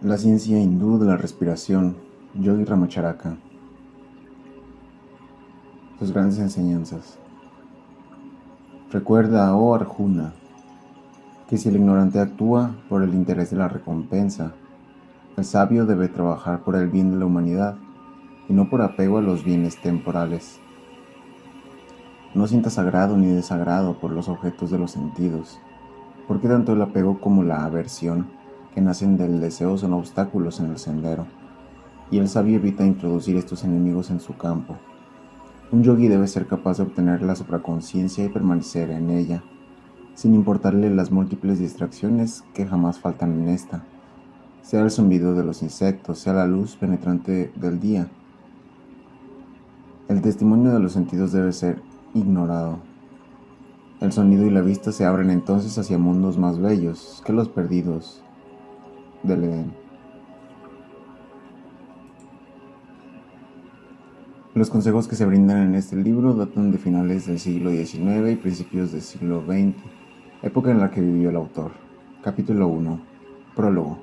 La ciencia hindú de la respiración, Yogi Ramacharaka. Sus grandes enseñanzas. Recuerda, oh Arjuna, que si el ignorante actúa por el interés de la recompensa, el sabio debe trabajar por el bien de la humanidad y no por apego a los bienes temporales. No sientas agrado ni desagrado por los objetos de los sentidos, porque tanto el apego como la aversión que nacen del deseo son obstáculos en el sendero, y el sabio evita introducir estos enemigos en su campo. Un yogi debe ser capaz de obtener la supraconciencia y permanecer en ella, sin importarle las múltiples distracciones que jamás faltan en esta, sea el zumbido de los insectos, sea la luz penetrante del día. El testimonio de los sentidos debe ser ignorado. El sonido y la vista se abren entonces hacia mundos más bellos que los perdidos del Edén. Los consejos que se brindan en este libro datan de finales del siglo XIX y principios del siglo XX, época en la que vivió el autor. Capítulo 1. Prólogo.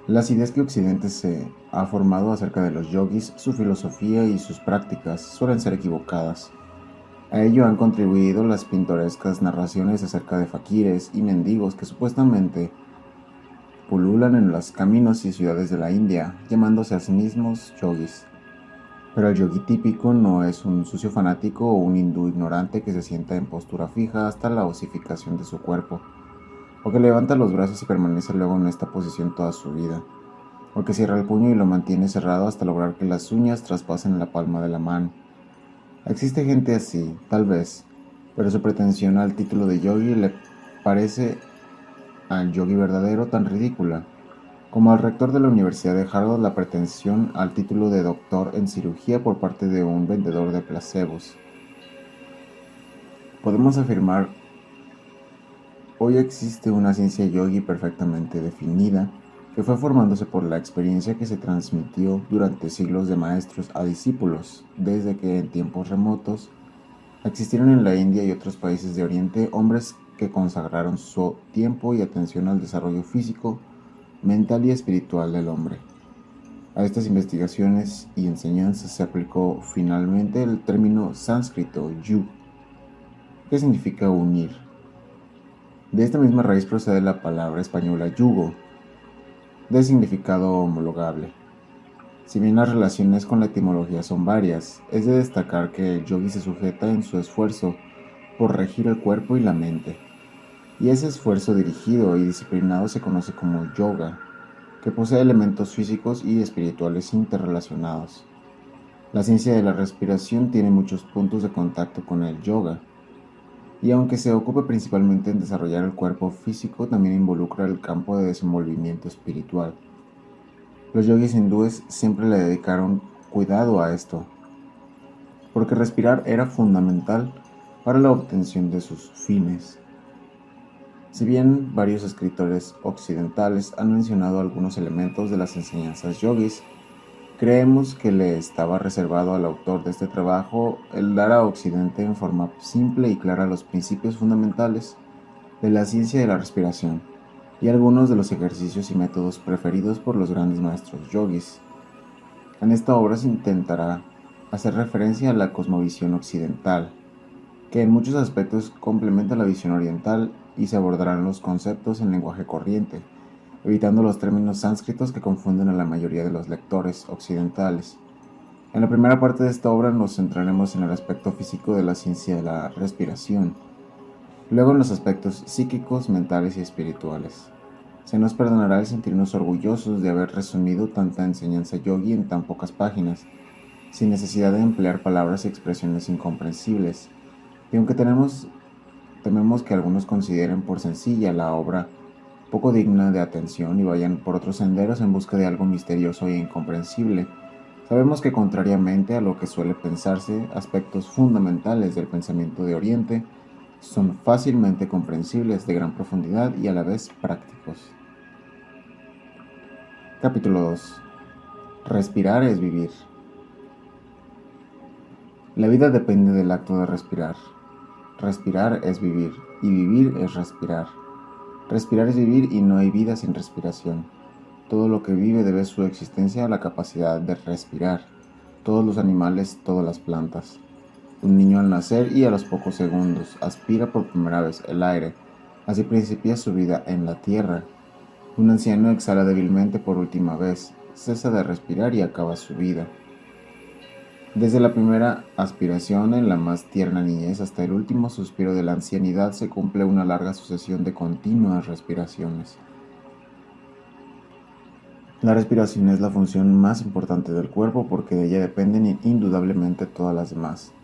Las ideas que Occidente se ha formado acerca de los yogis, su filosofía y sus prácticas suelen ser equivocadas. A ello han contribuido las pintorescas narraciones acerca de faquires y mendigos que supuestamente pululan en los caminos y ciudades de la India, llamándose a sí mismos yogis. Pero el yogi típico no es un sucio fanático o un hindú ignorante que se sienta en postura fija hasta la osificación de su cuerpo, o que levanta los brazos y permanece luego en esta posición toda su vida, o que cierra el puño y lo mantiene cerrado hasta lograr que las uñas traspasen la palma de la mano. Existe gente así, tal vez, pero su pretensión al título de yogi le parece al yogi verdadero tan ridícula como al rector de la Universidad de Harvard la pretensión al título de doctor en cirugía por parte de un vendedor de placebos. Podemos afirmar, hoy existe una ciencia yogi perfectamente definida que fue formándose por la experiencia que se transmitió durante siglos de maestros a discípulos, desde que en tiempos remotos existieron en la India y otros países de Oriente hombres que consagraron su tiempo y atención al desarrollo físico, mental y espiritual del hombre. A estas investigaciones y enseñanzas se aplicó finalmente el término sánscrito yu, que significa unir. De esta misma raíz procede la palabra española yugo, de significado homologable. Si bien las relaciones con la etimología son varias, es de destacar que el yogi se sujeta en su esfuerzo por regir el cuerpo y la mente, y ese esfuerzo dirigido y disciplinado se conoce como yoga, que posee elementos físicos y espirituales interrelacionados. La ciencia de la respiración tiene muchos puntos de contacto con el yoga, y aunque se ocupa principalmente en desarrollar el cuerpo físico, también involucra el campo de desenvolvimiento espiritual. Los yogis hindúes siempre le dedicaron cuidado a esto, porque respirar era fundamental para la obtención de sus fines. Si bien varios escritores occidentales han mencionado algunos elementos de las enseñanzas yogis, creemos que le estaba reservado al autor de este trabajo el dar a Occidente en forma simple y clara los principios fundamentales de la ciencia de la respiración y algunos de los ejercicios y métodos preferidos por los grandes maestros yogis. En esta obra se intentará hacer referencia a la cosmovisión occidental, que en muchos aspectos complementa la visión oriental, y se abordarán los conceptos en lenguaje corriente, evitando los términos sánscritos que confunden a la mayoría de los lectores occidentales. En la primera parte de esta obra nos centraremos en el aspecto físico de la ciencia de la respiración, luego en los aspectos psíquicos, mentales y espirituales. Se nos perdonará el sentirnos orgullosos de haber resumido tanta enseñanza yogi en tan pocas páginas, sin necesidad de emplear palabras y expresiones incomprensibles, y aunque tememos que algunos consideren por sencilla la obra poco digna de atención y vayan por otros senderos en busca de algo misterioso e incomprensible, sabemos que contrariamente a lo que suele pensarse, aspectos fundamentales del pensamiento de Oriente son fácilmente comprensibles, de gran profundidad y a la vez prácticos. Capítulo 2. Respirar es vivir. La vida depende del acto de respirar. Respirar es vivir, y vivir es respirar. Respirar es vivir y no hay vida sin respiración. Todo lo que vive debe su existencia a la capacidad de respirar. Todos los animales, todas las plantas. Un niño al nacer y a los pocos segundos aspira por primera vez el aire. Así principia su vida en la tierra. Un anciano exhala débilmente por última vez, cesa de respirar y acaba su vida. Desde la primera aspiración en la más tierna niñez hasta el último suspiro de la ancianidad se cumple una larga sucesión de continuas respiraciones. La respiración es la función más importante del cuerpo porque de ella dependen indudablemente todas las demás.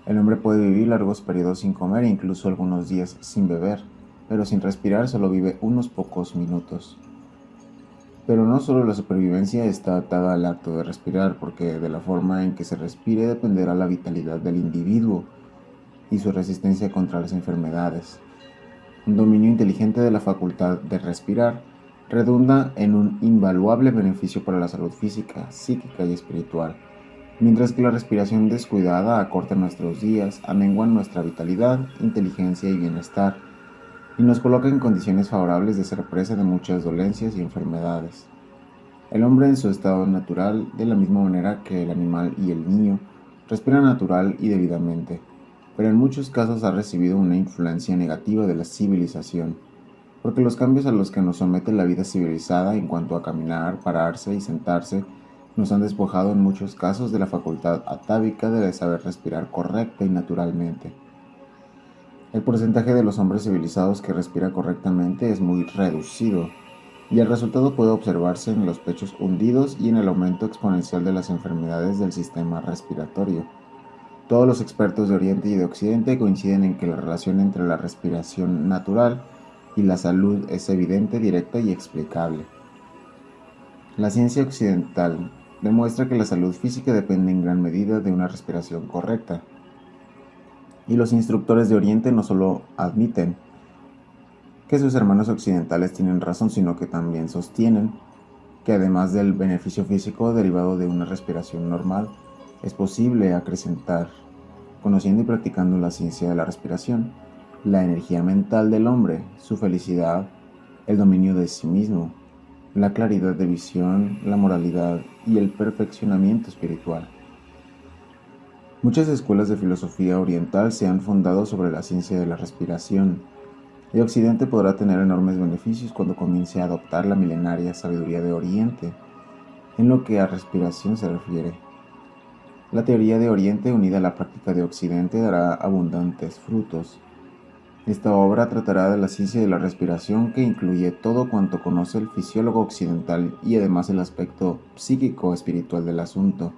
El hombre puede vivir largos periodos sin comer e incluso algunos días sin beber, pero sin respirar solo vive unos pocos minutos. Pero no solo la supervivencia está atada al acto de respirar, porque de la forma en que se respire dependerá la vitalidad del individuo y su resistencia contra las enfermedades. Un dominio inteligente de la facultad de respirar redunda en un invaluable beneficio para la salud física, psíquica y espiritual, mientras que la respiración descuidada acorta nuestros días, amengua nuestra vitalidad, inteligencia y bienestar, y nos coloca en condiciones favorables de ser presa de muchas dolencias y enfermedades. El hombre en su estado natural, de la misma manera que el animal y el niño, respira natural y debidamente, pero en muchos casos ha recibido una influencia negativa de la civilización, porque los cambios a los que nos somete la vida civilizada en cuanto a caminar, pararse y sentarse, nos han despojado en muchos casos de la facultad atávica de saber respirar correcta y naturalmente. El porcentaje de los hombres civilizados que respira correctamente es muy reducido, y el resultado puede observarse en los pechos hundidos y en el aumento exponencial de las enfermedades del sistema respiratorio. Todos los expertos de Oriente y de Occidente coinciden en que la relación entre la respiración natural y la salud es evidente, directa y explicable. La ciencia occidental demuestra que la salud física depende en gran medida de una respiración correcta. Y los instructores de Oriente no solo admiten que sus hermanos occidentales tienen razón, sino que también sostienen que además del beneficio físico derivado de una respiración normal, es posible acrecentar, conociendo y practicando la ciencia de la respiración, la energía mental del hombre, su felicidad, el dominio de sí mismo, la claridad de visión, la moralidad y el perfeccionamiento espiritual. Muchas escuelas de filosofía oriental se han fundado sobre la ciencia de la respiración, y Occidente podrá tener enormes beneficios cuando comience a adoptar la milenaria sabiduría de Oriente, en lo que a respiración se refiere. La teoría de Oriente unida a la práctica de Occidente dará abundantes frutos. Esta obra tratará de la ciencia de la respiración que incluye todo cuanto conoce el fisiólogo occidental y además el aspecto psíquico-espiritual del asunto.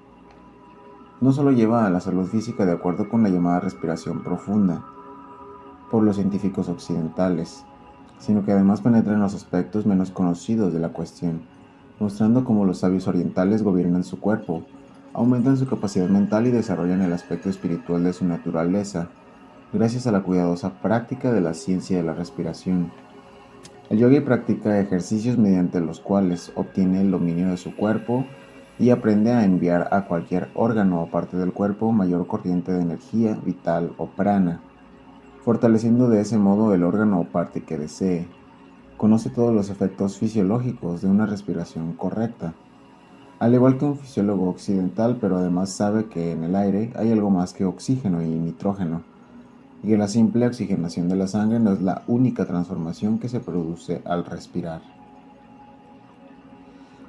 No solo lleva a la salud física de acuerdo con la llamada respiración profunda por los científicos occidentales, sino que además penetra en los aspectos menos conocidos de la cuestión, mostrando cómo los sabios orientales gobiernan su cuerpo, aumentan su capacidad mental y desarrollan el aspecto espiritual de su naturaleza, gracias a la cuidadosa práctica de la ciencia de la respiración. El yogi practica ejercicios mediante los cuales obtiene el dominio de su cuerpo y aprende a enviar a cualquier órgano o parte del cuerpo mayor corriente de energía vital o prana, fortaleciendo de ese modo el órgano o parte que desee. Conoce todos los efectos fisiológicos de una respiración correcta, al igual que un fisiólogo occidental, pero además sabe que en el aire hay algo más que oxígeno y nitrógeno, y que la simple oxigenación de la sangre no es la única transformación que se produce al respirar.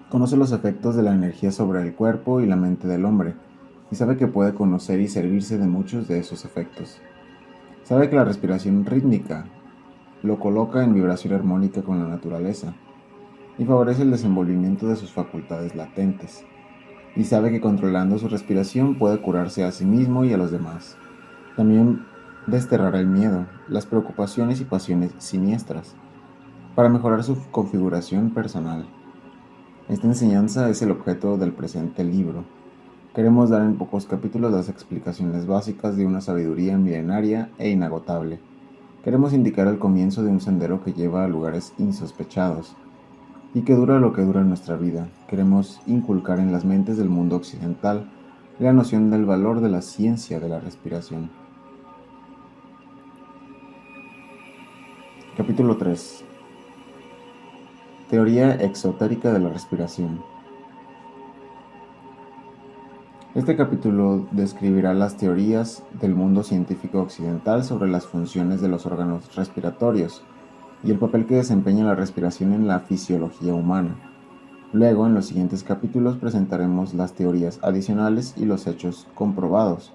Conoce los efectos de la energía sobre el cuerpo y la mente del hombre, y sabe que puede conocer y servirse de muchos de esos efectos. Sabe que la respiración rítmica lo coloca en vibración armónica con la naturaleza y favorece el desenvolvimiento de sus facultades latentes, y sabe que controlando su respiración puede curarse a sí mismo y a los demás. También desterrar el miedo, las preocupaciones y pasiones siniestras, para mejorar su configuración personal. Esta enseñanza es el objeto del presente libro. Queremos dar en pocos capítulos las explicaciones básicas de una sabiduría milenaria e inagotable. Queremos indicar el comienzo de un sendero que lleva a lugares insospechados y que dura lo que dura nuestra vida. Queremos inculcar en las mentes del mundo occidental la noción del valor de la ciencia de la respiración. Capítulo 3. Teoría exotérica de la respiración. Este capítulo describirá las teorías del mundo científico occidental sobre las funciones de los órganos respiratorios y el papel que desempeña la respiración en la fisiología humana. Luego, en los siguientes capítulos, presentaremos las teorías adicionales y los hechos comprobados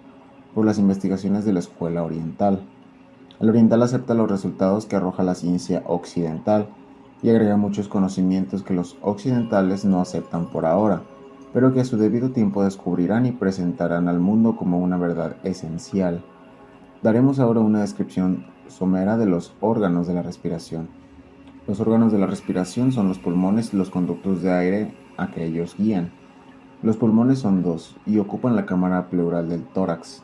por las investigaciones de la escuela oriental. El oriental acepta los resultados que arroja la ciencia occidental y agrega muchos conocimientos que los occidentales no aceptan por ahora, pero que a su debido tiempo descubrirán y presentarán al mundo como una verdad esencial. Daremos ahora una descripción somera de los órganos de la respiración. Los órganos de la respiración son los pulmones y los conductos de aire a que ellos guían. Los pulmones son dos y ocupan la cámara pleural del tórax,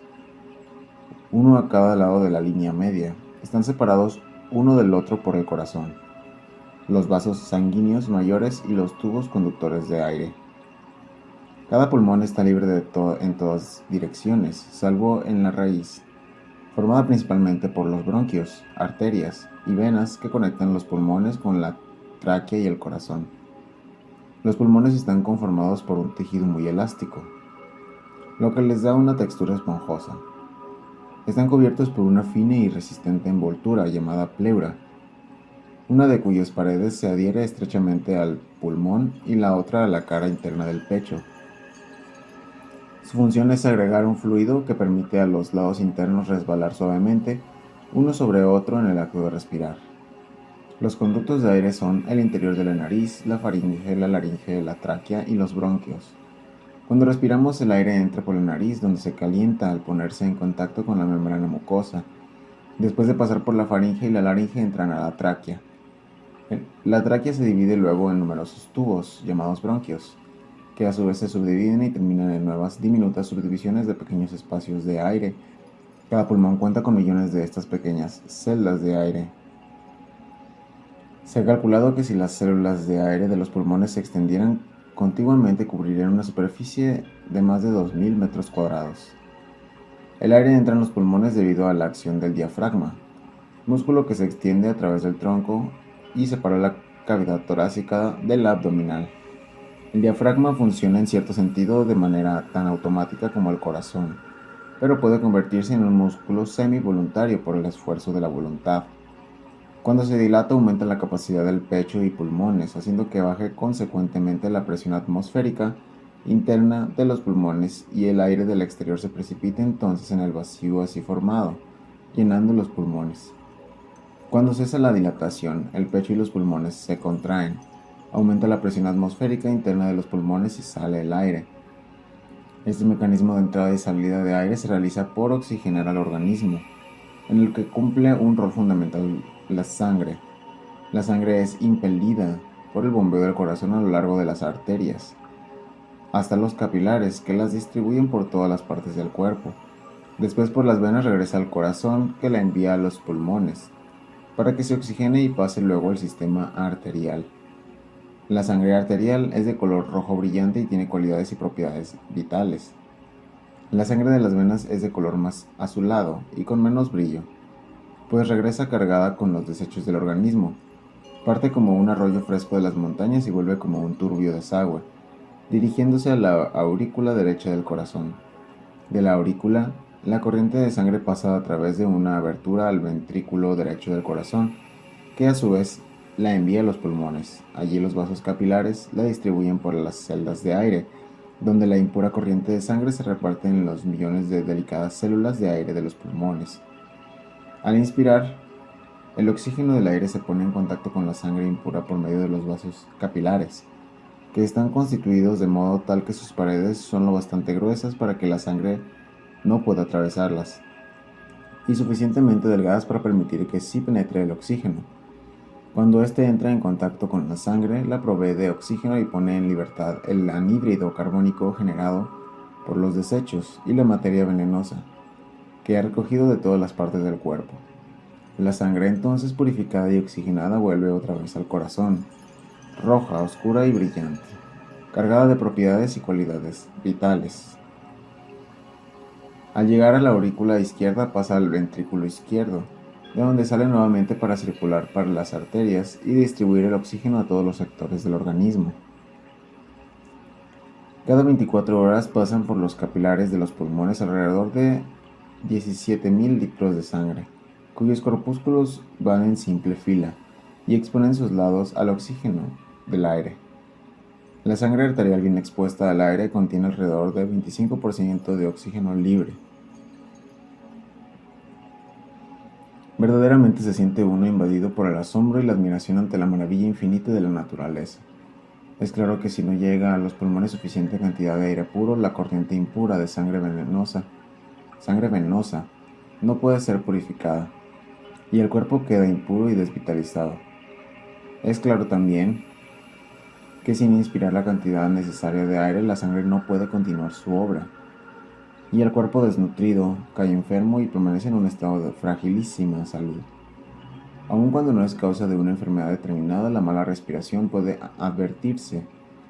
uno a cada lado de la línea media. Están separados uno del otro por el corazón, los vasos sanguíneos mayores y los tubos conductores de aire. Cada pulmón está libre en todas direcciones, salvo en la raíz, formada principalmente por los bronquios, arterias y venas que conectan los pulmones con la tráquea y el corazón. Los pulmones están conformados por un tejido muy elástico, lo que les da una textura esponjosa. Están cubiertos por una fina y resistente envoltura llamada pleura, una de cuyas paredes se adhiere estrechamente al pulmón y la otra a la cara interna del pecho. Su función es agregar un fluido que permite a los lados internos resbalar suavemente uno sobre otro en el acto de respirar. Los conductos de aire son el interior de la nariz, la faringe, la laringe, la tráquea y los bronquios. Cuando respiramos, el aire entra por la nariz, donde se calienta al ponerse en contacto con la membrana mucosa. Después de pasar por la faringe y la laringe, entran a la tráquea. La tráquea se divide luego en numerosos tubos, llamados bronquios, que a su vez se subdividen y terminan en nuevas diminutas subdivisiones de pequeños espacios de aire. Cada pulmón cuenta con millones de estas pequeñas celdas de aire. Se ha calculado que si las células de aire de los pulmones se extendieran contiguamente, cubrirían una superficie de más de 2000 metros cuadrados. El aire entra en los pulmones debido a la acción del diafragma, músculo que se extiende a través del tronco y separa la cavidad torácica de la abdominal. El diafragma funciona en cierto sentido de manera tan automática como el corazón, pero puede convertirse en un músculo semi-voluntario por el esfuerzo de la voluntad. Cuando se dilata, aumenta la capacidad del pecho y pulmones, haciendo que baje consecuentemente la presión atmosférica interna de los pulmones y el aire del exterior se precipita entonces en el vacío así formado, llenando los pulmones. Cuando cesa la dilatación, el pecho y los pulmones se contraen, aumenta la presión atmosférica interna de los pulmones y sale el aire. Este mecanismo de entrada y salida de aire se realiza por oxigenar al organismo, en el que cumple un rol fundamental la sangre. La sangre es impelida por el bombeo del corazón a lo largo de las arterias, hasta los capilares, que las distribuyen por todas las partes del cuerpo. Después por las venas regresa al corazón, que la envía a los pulmones, para que se oxigene y pase luego al sistema arterial. La sangre arterial es de color rojo brillante y tiene cualidades y propiedades vitales. La sangre de las venas es de color más azulado y con menos brillo, pues regresa cargada con los desechos del organismo. Parte como un arroyo fresco de las montañas y vuelve como un turbio desagüe, dirigiéndose a la aurícula derecha del corazón. De la aurícula, la corriente de sangre pasa a través de una abertura al ventrículo derecho del corazón, que a su vez la envía a los pulmones. Allí los vasos capilares la distribuyen por las celdas de aire, donde la impura corriente de sangre se reparte en los millones de delicadas células de aire de los pulmones. Al inspirar, el oxígeno del aire se pone en contacto con la sangre impura por medio de los vasos capilares, que están constituidos de modo tal que sus paredes son lo bastante gruesas para que la sangre no pueda atravesarlas, y suficientemente delgadas para permitir que sí penetre el oxígeno. Cuando éste entra en contacto con la sangre, la provee de oxígeno y pone en libertad el anhídrido carbónico generado por los desechos y la materia venenosa que ha recogido de todas las partes del cuerpo. La sangre entonces purificada y oxigenada vuelve otra vez al corazón, roja, oscura y brillante, cargada de propiedades y cualidades vitales. Al llegar a la aurícula izquierda pasa al ventrículo izquierdo, de donde sale nuevamente para circular por las arterias y distribuir el oxígeno a todos los sectores del organismo. Cada 24 horas pasan por los capilares de los pulmones alrededor de 17.000 litros de sangre, cuyos corpúsculos van en simple fila y exponen sus lados al oxígeno del aire. La sangre arterial bien expuesta al aire contiene alrededor de 25% de oxígeno libre. Verdaderamente se siente uno invadido por el asombro y la admiración ante la maravilla infinita de la naturaleza. Es claro que si no llega a los pulmones suficiente cantidad de aire puro, la corriente impura de sangre venosa, no puede ser purificada, y el cuerpo queda impuro y desvitalizado. Es claro también que sin inspirar la cantidad necesaria de aire, la sangre no puede continuar su obra, y el cuerpo desnutrido cae enfermo y permanece en un estado de fragilísima salud. Aun cuando no es causa de una enfermedad determinada, la mala respiración puede advertirse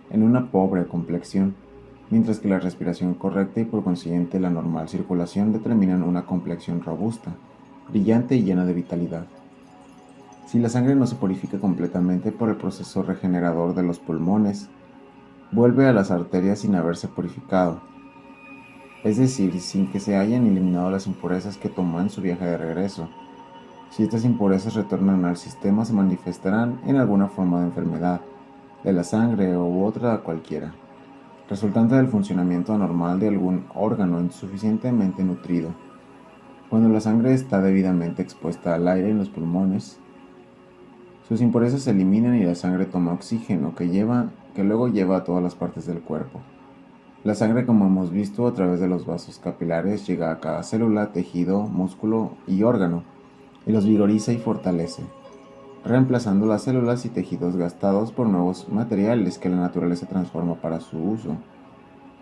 en una pobre complexión, mientras que la respiración correcta y por consiguiente la normal circulación determinan una complexión robusta, brillante y llena de vitalidad. Si la sangre no se purifica completamente por el proceso regenerador de los pulmones, vuelve a las arterias sin haberse purificado, es decir, sin que se hayan eliminado las impurezas que tomó en su viaje de regreso. Si estas impurezas retornan al sistema, se manifestarán en alguna forma de enfermedad, de la sangre u otra cualquiera, resultante del funcionamiento anormal de algún órgano insuficientemente nutrido. Cuando la sangre está debidamente expuesta al aire en los pulmones, sus impurezas se eliminan y la sangre toma oxígeno que luego lleva a todas las partes del cuerpo. La sangre, como hemos visto, a través de los vasos capilares llega a cada célula, tejido, músculo y órgano, y los vigoriza y fortalece, reemplazando las células y tejidos gastados por nuevos materiales que la naturaleza transforma para su uso.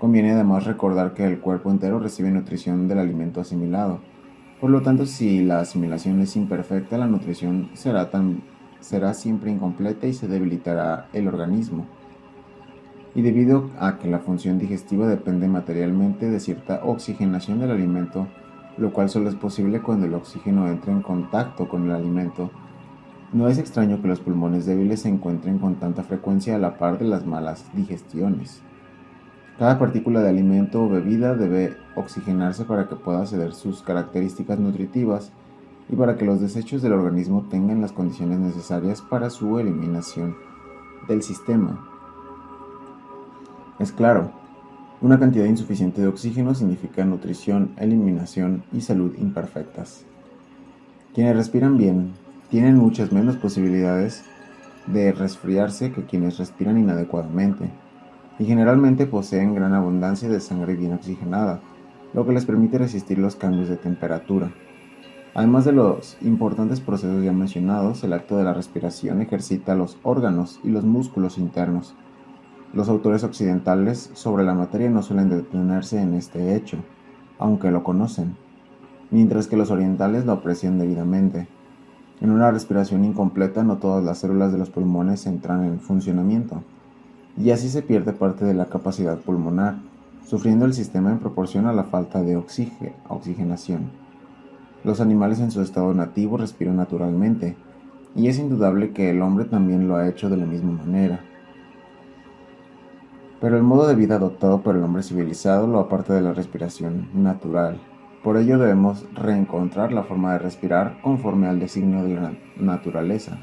Conviene además recordar que el cuerpo entero recibe nutrición del alimento asimilado. Por lo tanto, si la asimilación es imperfecta, la nutrición será siempre incompleta y se debilitará el organismo. Y debido a que la función digestiva depende materialmente de cierta oxigenación del alimento, lo cual solo es posible cuando el oxígeno entra en contacto con el alimento, no es extraño que los pulmones débiles se encuentren con tanta frecuencia a la par de las malas digestiones. Cada partícula de alimento o bebida debe oxigenarse para que pueda ceder sus características nutritivas y para que los desechos del organismo tengan las condiciones necesarias para su eliminación del sistema. Es claro, una cantidad insuficiente de oxígeno significa nutrición, eliminación y salud imperfectas. Quienes respiran bien tienen muchas menos posibilidades de resfriarse que quienes respiran inadecuadamente, y generalmente poseen gran abundancia de sangre bien oxigenada, lo que les permite resistir los cambios de temperatura. Además de los importantes procesos ya mencionados, el acto de la respiración ejercita los órganos y los músculos internos. Los autores occidentales sobre la materia no suelen detenerse en este hecho, aunque lo conocen, mientras que los orientales lo aprecian debidamente. En una respiración incompleta no todas las células de los pulmones entran en funcionamiento, y así se pierde parte de la capacidad pulmonar, sufriendo el sistema en proporción a la falta de oxigenación. Los animales en su estado nativo respiran naturalmente, y es indudable que el hombre también lo ha hecho de la misma manera. Pero el modo de vida adoptado por el hombre civilizado lo aparta de la respiración natural. Por ello debemos reencontrar la forma de respirar conforme al designio de la naturaleza.